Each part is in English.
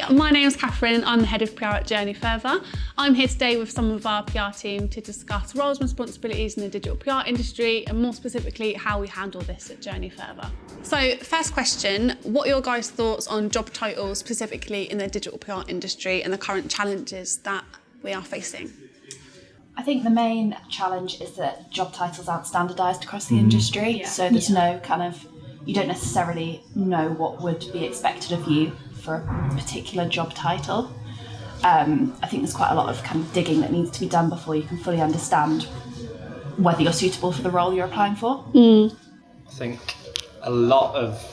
Hi, my name is Katheryn. I'm the head of PR at Journey Further. I'm here today with some of our PR team to discuss roles and responsibilities in the digital PR industry and more specifically how we handle this at Journey Further. So first question, what are your guys' thoughts on job titles specifically in the digital PR industry and the current challenges that we are facing? I think the main challenge is that job titles aren't standardised across the industry, so there's no kind of, you don't necessarily know what would be expected of you for a particular job title. I think there's quite a lot of kind of digging that needs to be done before you can fully understand whether you're suitable for the role you're applying for. I think a lot of,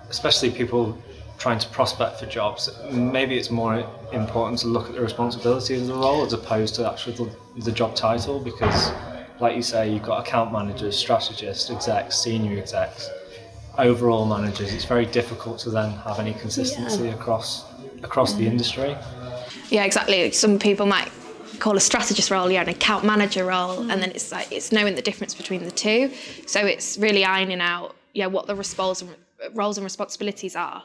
especially people trying to prospect for jobs, maybe it's more important to look at the responsibilities of the role as opposed to actually the job title, because like you say, you've got account managers, strategists, execs, senior execs, overall managers. It's very difficult to then have any consistency across the industry. Yeah, exactly. Some people might call a strategist role, an account manager role, and then it's knowing the difference between the two. So it's really ironing out, what the roles and responsibilities are.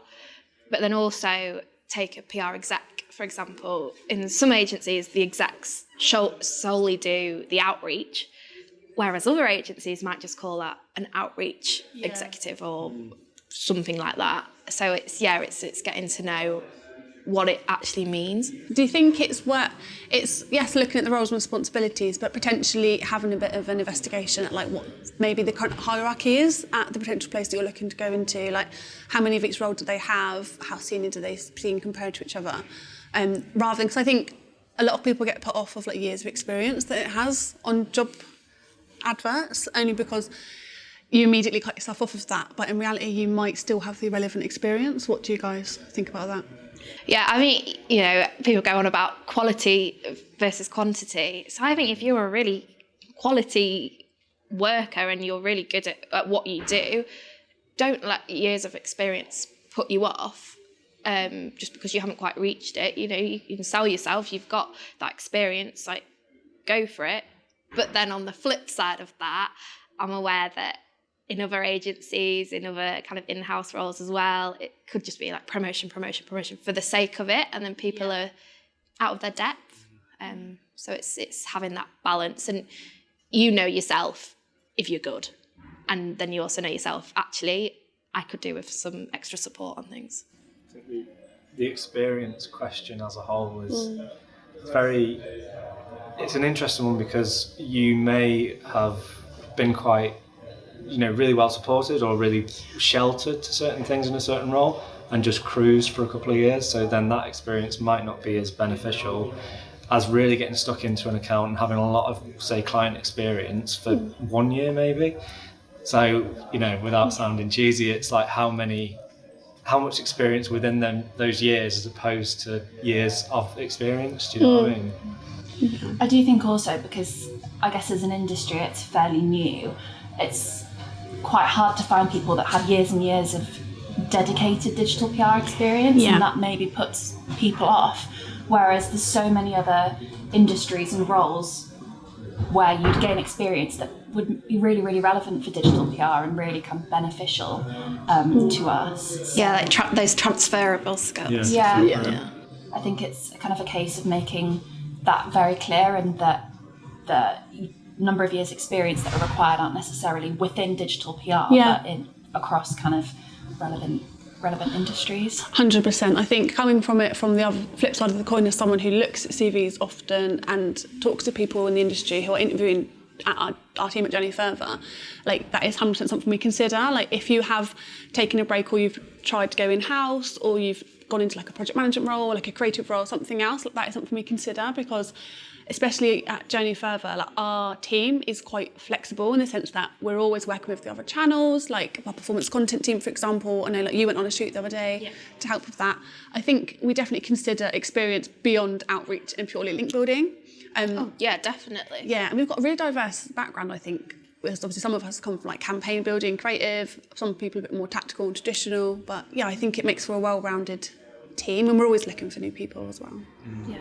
But then also take a PR exec, for example. In some agencies, the execs solely do the outreach, whereas other agencies might just call that an outreach executive or something like that. So it's getting to know what it actually means. Do you think it's looking at the roles and responsibilities, but potentially having a bit of an investigation at like what maybe the current hierarchy is at the potential place that you're looking to go into, like how many of each role do they have, how senior do they seem compared to each other, rather than, because I think a lot of people get put off of like years of experience that it has on job adverts, only because you immediately cut yourself off of that, but in reality you might still have the relevant experience. What do you guys think about that? Yeah, I mean, people go on about quality versus quantity. So I think if you're a really quality worker and you're really good at what you do, don't let years of experience put you off just because you haven't quite reached it. You can sell yourself, you've got that experience, like go for it. But then on the flip side of that, I'm aware that in other agencies, in other kind of in-house roles as well, it could just be like promotion for the sake of it, and then people are out of their depth. So it's having that balance, and you know yourself if you're good, and then you also know yourself, actually, I could do with some extra support on things. I think the experience question as a whole is it's an interesting one, because you may have been quite really well supported or really sheltered to certain things in a certain role and just cruised for a couple of years. So then that experience might not be as beneficial as really getting stuck into an account and having a lot of, say, client experience for 1 year maybe. So, without sounding cheesy, it's like how much experience within those years as opposed to years of experience. Do you know what I mean? I do think also, because I guess as an industry it's fairly new, it's quite hard to find people that have years and years of dedicated digital PR experience, and that maybe puts people off. Whereas there's so many other industries and roles where you'd gain experience that would be really, really relevant for digital PR and really kind of beneficial to us. So, like those transferable skills. Yeah. I think it's kind of a case of making that very clear, and that the number of years experience that are required aren't necessarily within digital PR, but across kind of relevant industries. 100%. I think coming from it from the other flip side of the coin, as someone who looks at CVs often and talks to people in the industry who are interviewing at our team at Journey Further, like that is 100% something we consider. Like if you have taken a break, or you've tried to go in-house, or you've gone into like a project management role, or like a creative role, something else, that is something we consider, because especially at Journey Further, like our team is quite flexible in the sense that we're always working with the other channels, like our performance content team, for example. I know like you went on a shoot the other day to help with that. I think we definitely consider experience beyond outreach and purely link building. Definitely. Yeah, and we've got a really diverse background, I think. Obviously some of us come from like campaign building, creative, some people a bit more tactical and traditional, but I think it makes for a well-rounded team, and we're always looking for new people as well.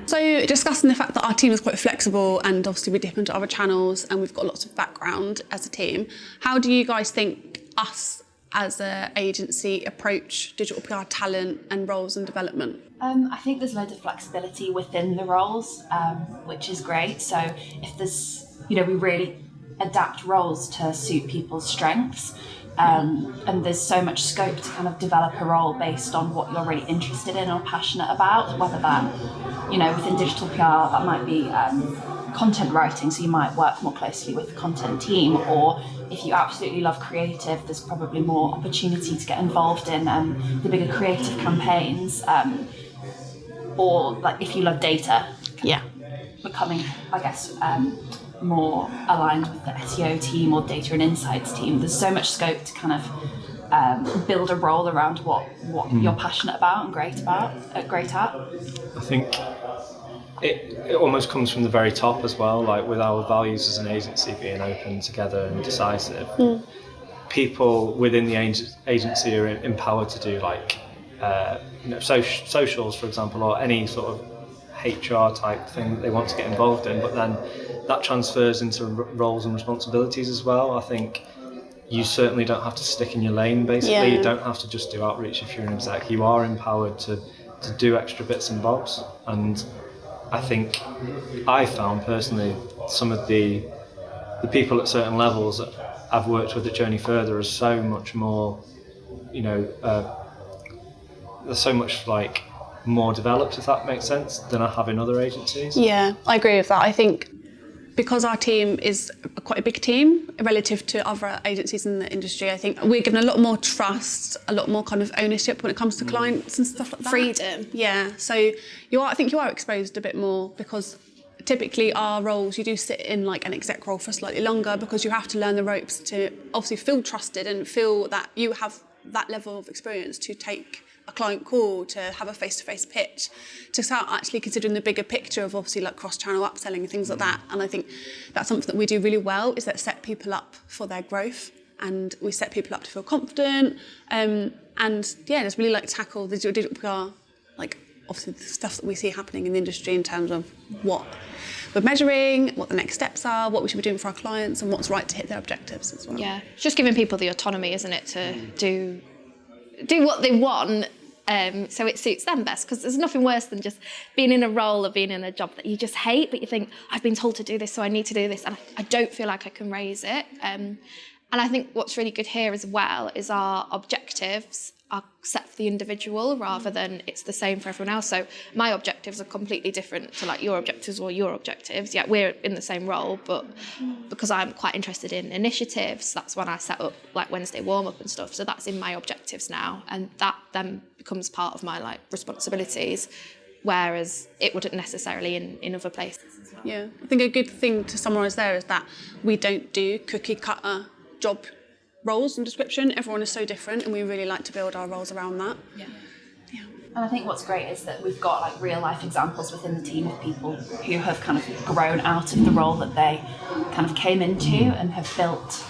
So discussing the fact that our team is quite flexible, and obviously we dip into other channels and we've got lots of background as a team, how do you guys think us as an agency approach digital PR talent and roles and development? I think there's loads of flexibility within the roles, which is great. So if there's, we really adapt roles to suit people's strengths. And there's so much scope to kind of develop a role based on what you're really interested in or passionate about, whether that, within digital PR, that might be content writing, so you might work more closely with the content team, or if you absolutely love creative, there's probably more opportunity to get involved in the bigger creative campaigns, or like if you love data, becoming, I guess, more aligned with the SEO team or data and insights team. There's so much scope to kind of build a role around what you're passionate about and great at. I think it almost comes from the very top as well, like with our values as an agency being open, together and decisive. People within the agency are empowered to do like socials, for example, or any sort of HR type thing that they want to get involved in, but then that transfers into roles and responsibilities as well. I think you certainly don't have to stick in your lane, basically. You don't have to just do outreach if you're an exec. You are empowered to do extra bits and bobs. And I think I found personally some of the people at certain levels that I've worked with at Journey Further are so much more, they're so much like more developed, if that makes sense, than I have in other agencies. Yeah, I agree with that. I think because our team is quite a big team relative to other agencies in the industry, I think we're given a lot more trust, a lot more kind of ownership when it comes to clients and stuff like that. Freedom. Yeah, so I think you are exposed a bit more, because typically our roles, you do sit in like an exec role for slightly longer, because you have to learn the ropes to obviously feel trusted and feel that you have that level of experience to take a client call, to have a face-to-face pitch, to start actually considering the bigger picture of obviously like cross-channel upselling and things like that. And I think that's something that we do really well, is that set people up for their growth, and we set people up to feel confident, and just really like tackle the digital PR, like obviously the stuff that we see happening in the industry in terms of what we're measuring, what the next steps are, what we should be doing for our clients, and what's right to hit their objectives as well. Yeah, it's just giving people the autonomy, isn't it, to do what they want, so it suits them best, because there's nothing worse than just being in a role or being in a job that you just hate, but you think, I've been told to do this, so I need to do this, and I don't feel like I can raise it. And I think what's really good here as well is our objectives are set for the individual rather than it's the same for everyone else. So my objectives are completely different to like your objectives or your objectives. Yeah, we're in the same role, but because I'm quite interested in initiatives, that's when I set up like Wednesday warm-up and stuff. So that's in my objectives now, and that then becomes part of my like responsibilities, whereas it wouldn't necessarily in other places as well. Yeah, I think a good thing to summarise there is that we don't do cookie cutter job roles and description. Everyone is so different, and we really like to build our roles around that. Yeah. And I think what's great is that we've got like real life examples within the team of people who have kind of grown out of the role that they kind of came into and have built,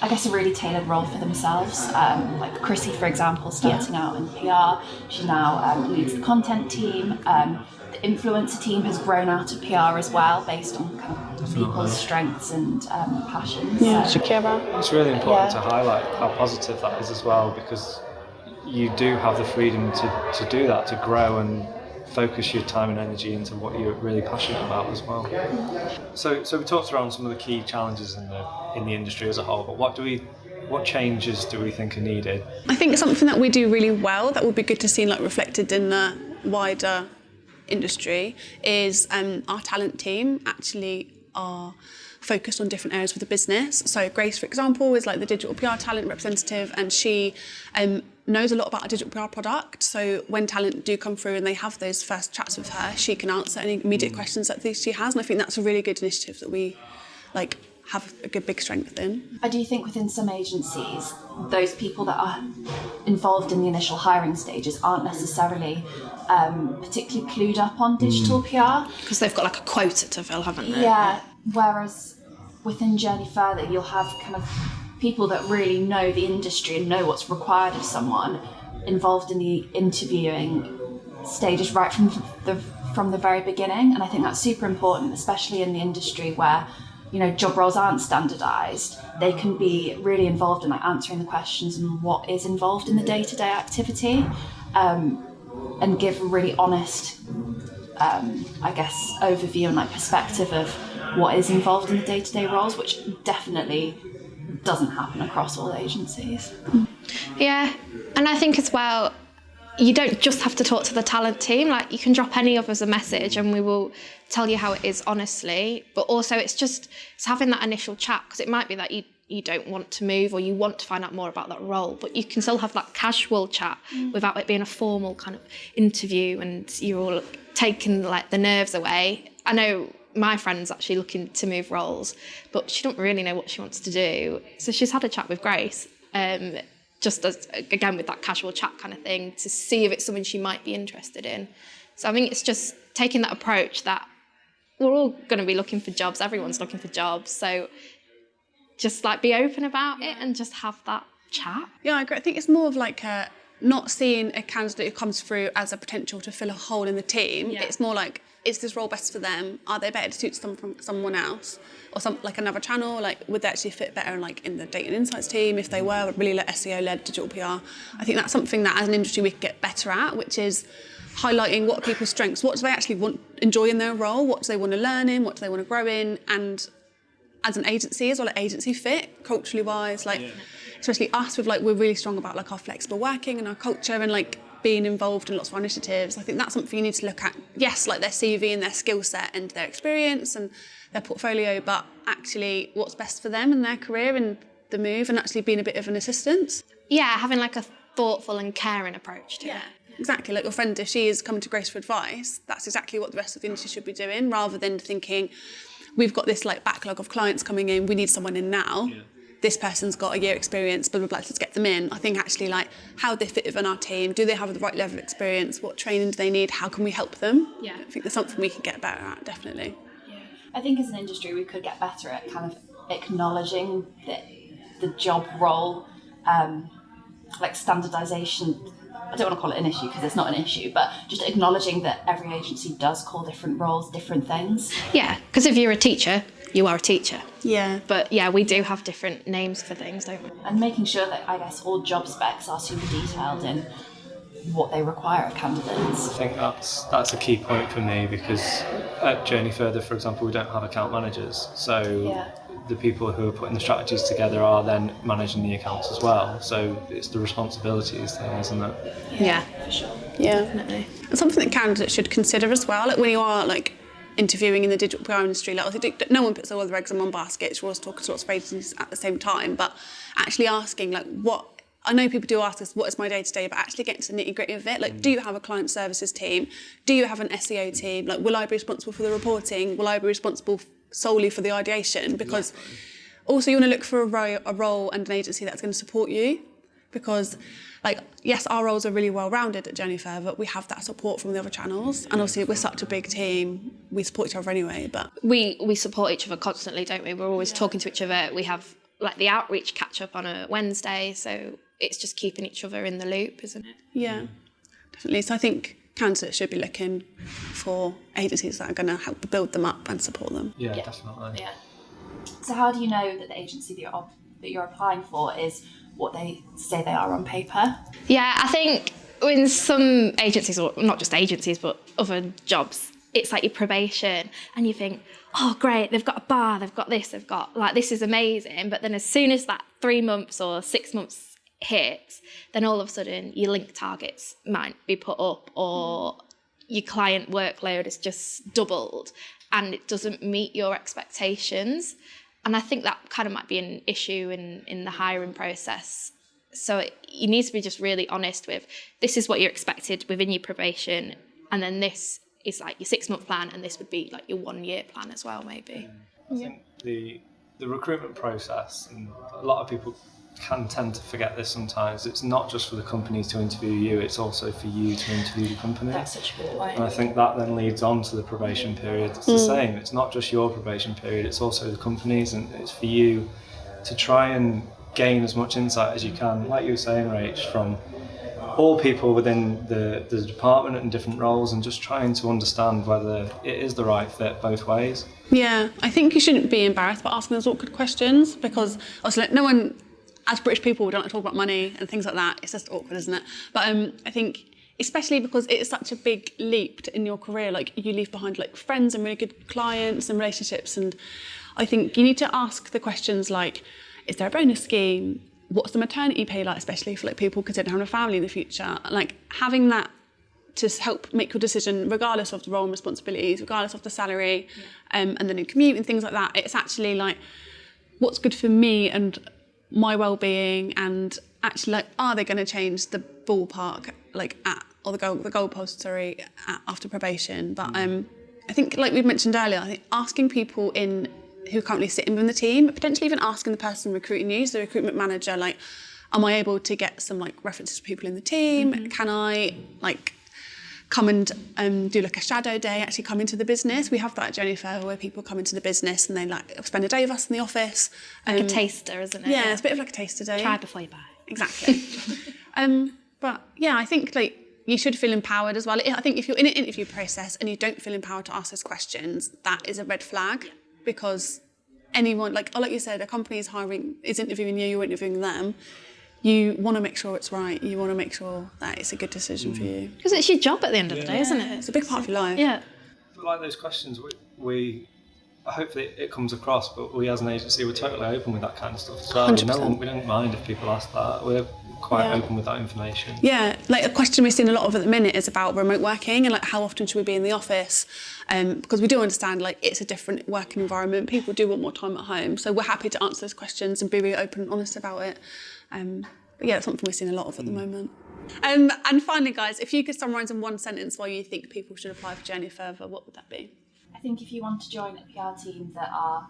I guess, a really tailored role for themselves. Like Chrissy, for example, starting out in PR, she now leads the content team. The influencer team has grown out of PR as well, based on kind of people's strengths and passions. Yeah, so, Shakira. It's really important to highlight how positive that is as well, because you do have the freedom to do that, to grow and focus your time and energy into what you're really passionate about as well. So we talked around some of the key challenges in the industry as a whole, but what changes do we think are needed? I think something that we do really well that would be good to see like reflected in the wider industry is our talent team actually are focused on different areas of the business. So Grace, for example, is like the digital PR talent representative, and she knows a lot about our digital PR product. So when talent do come through and they have those first chats with her, she can answer any immediate questions that she has. And I think that's a really good initiative that we like have a good big strength in. I do think within some agencies, those people that are involved in the initial hiring stages aren't necessarily particularly clued up on digital PR. Because they've got like a quota to fill, haven't they? Yeah, whereas within Journey Further, you'll have kind of people that really know the industry and know what's required of someone involved in the interviewing stages right from the very beginning. And I think that's super important, especially in the industry where job roles aren't standardised, they can be really involved in like answering the questions and what is involved in the day-to-day activity, and give a really honest, overview and like perspective of what is involved in the day-to-day roles, which definitely doesn't happen across all agencies. Yeah, and I think as well, you don't just have to talk to the talent team. Like, you can drop any of us a message and we will tell you how it is honestly. But also it's having that initial chat, because it might be that you don't want to move or you want to find out more about that role, but you can still have that casual chat without it being a formal kind of interview and you're all taking like the nerves away. I know my friend's actually looking to move roles, but she don't really know what she wants to do. So she's had a chat with Grace, just as, again, with that casual chat kind of thing, to see if it's something she might be interested in. So I think it's just taking that approach that we're all going to be looking for jobs, everyone's looking for jobs, so just like be open about it and just have that chat. Yeah, I agree. I think it's more of like not seeing a candidate who comes through as a potential to fill a hole in the team. Yeah. It's more like, is this role best for them? Are they better suited to someone else? Or like another channel? Like, would they actually fit better like in the data and insights team if they were really like SEO-led digital PR? I think that's something that as an industry we could get better at, which is highlighting what are people's strengths, what do they actually enjoy in their role, what do they want to learn in, what do they want to grow in, and as an agency as well, like agency fit, culturally wise, like especially us with like, we're really strong about like our flexible working and our culture and like being involved in lots of our initiatives. I think that's something you need to look at. Yes, like their CV and their skill set and their experience and their portfolio, but actually what's best for them and their career and the move, and actually being a bit of an assistant. Yeah, having like a thoughtful and caring approach to it. Exactly, like your friend, if she is coming to Grace for advice, that's exactly what the rest of the industry should be doing, rather than thinking, we've got this like backlog of clients coming in, we need someone in now. Yeah. This person's got a year experience, blah, blah, blah, let's get them in. I think actually like how they fit within our team, do they have the right level of experience, what training do they need, how can we help them? Yeah. I think there's something we can get better at, definitely. Yeah. I think as an industry we could get better at kind of acknowledging the job role, like standardisation. I don't want to call it an issue because it's not an issue, but just acknowledging that every agency does call different roles different things. Yeah, because if you're a teacher, you are a teacher. Yeah. But yeah, we do have different names for things, don't we? And making sure that, I guess, all job specs are super detailed in what they require of candidates. I think that's a key point for me, because at Journey Further, for example, we don't have account managers. So the people who are putting the strategies together are then managing the accounts as well. So it's the responsibilities thing, isn't it? Yeah, for sure. Yeah. Definitely. And something that candidates should consider as well, like when you are like interviewing in the digital PR industry, like no one puts all the eggs in one basket, you're always talking to lots of agencies at the same time, but actually asking like I know people do ask us, what is my day-to-day, but actually getting to the nitty-gritty of it. Like, do you have a client services team? Do you have an SEO team? Like, will I be responsible for the reporting? Will I be responsible solely for the ideation? Because also you want to look for a role and an agency that's going to support you. Because, like, yes, our roles are really well-rounded at Journey Further, but we have that support from the other channels. And obviously we're such a big team, we support each other anyway. But we support each other constantly, don't we? We're always talking to each other. We have, like, the outreach catch-up on a Wednesday, so it's just keeping each other in the loop, isn't it? Yeah, definitely. So I think candidates should be looking for agencies that are going to help build them up and support them. Yeah, definitely. Yeah. So how do you know that the agency that you're applying for is what they say they are on paper? Yeah, I think in some agencies, or not just agencies, but other jobs, it's like your probation and you think, oh, great, they've got a bar, they've got this, they've got, like, this is amazing. But then as soon as that 3 months or 6 months hits, then all of a sudden your link targets might be put up, or your client workload is just doubled and it doesn't meet your expectations. And I think that kind of might be an issue in the hiring process. So you need to be just really honest with, this is what you're expected within your probation, and then this is like your 6-month plan, and this would be like your 1-year plan as well, maybe. I think the recruitment process, and a lot of people can tend to forget this sometimes, it's not just for the company to interview you, it's also for you to interview the company. That's such a good point. And I think that then leads on to the probation period. It's the same, it's not just your probation period, it's also the company's, and it's for you to try and gain as much insight as you can, like you were saying, Rach, from all people within the department and different roles, and just trying to understand whether it is the right fit both ways. Yeah, I think you shouldn't be embarrassed about asking those awkward questions, because obviously like, no one, as British people, we don't like to talk about money and things like that. It's just awkward, isn't it? But I think, especially because it's such a big leap in your career, like you leave behind like friends and really good clients and relationships, and I think you need to ask the questions like, is there a bonus scheme? What's the maternity pay like, especially for like people considering having a family in the future? Like having that to help make your decision, regardless of the role and responsibilities, regardless of the salary, and the new commute and things like that. It's actually like, what's good for me and my well-being, and actually like, are they going to change the ballpark like or the goalpost, after probation? But I think, like we mentioned earlier, I think asking people who are currently sitting within the team, potentially even asking the person recruiting you, so the recruitment manager, like, am I able to get some like references to people in the team? Can I like come and do like a shadow day, actually come into the business? We have that at Journey Fair where people come into the business and they like spend a day with us in the office. Like a taster, isn't it? Yeah, it's a bit of like a taster day. Try before you buy. Exactly. But yeah, I think like you should feel empowered as well. I think if you're in an interview process and you don't feel empowered to ask those questions, that is a red flag. Because anyone, like you said, a company is interviewing you, you're interviewing them. You want to make sure it's right. You want to make sure that it's a good decision for you. Because it's your job at the end of the day, isn't it? It's a big part of your life. Yeah. Like those questions, we hopefully it comes across, but we as an agency, we're totally open with that kind of stuff as well. 100%. We don't mind if people ask that. We're quite open with that information. Yeah, like a question we've seen a lot of at the minute is about remote working and like how often should we be in the office, because we do understand like it's a different working environment. People do want more time at home, so we're happy to answer those questions and be really open and honest about it. But yeah, it's something we're seeing a lot of at the moment. And finally, guys, if you could summarise in one sentence why you think people should apply for Journey Further, what would that be? I think if you want to join a PR team that are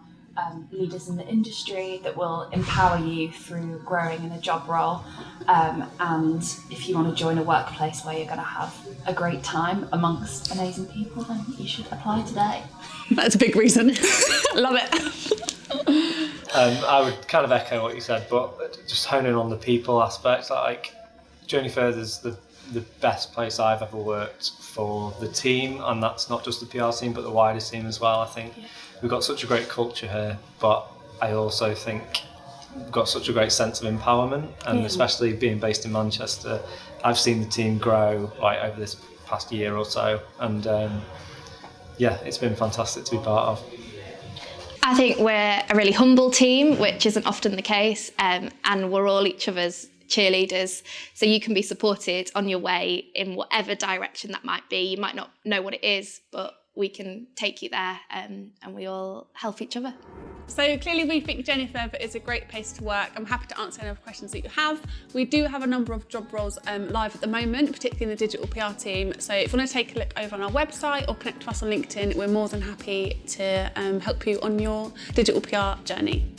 leaders in the industry, that will empower you through growing in a job role, and if you want to join a workplace where you're going to have a great time amongst amazing people, then you should apply today. That's a big reason. Love it. I would kind of echo what you said, but just honing on the people aspect, like Journey Further is the best place I've ever worked for the team, and that's not just the PR team but the wider team as well. I think we've got such a great culture here, but I also think we've got such a great sense of empowerment, and especially being based in Manchester, I've seen the team grow like over this past year or so, and it's been fantastic to be part of. I think we're a really humble team, which isn't often the case, and we're all each other's cheerleaders, so you can be supported on your way in whatever direction that might be. You might not know what it is, but we can take you there, and we all help each other. So clearly we think Journey Further is a great place to work. I'm happy to answer any other questions that you have. We do have a number of job roles live at the moment, particularly in the digital PR team. So if you want to take a look over on our website or connect to us on LinkedIn, we're more than happy to help you on your digital PR journey.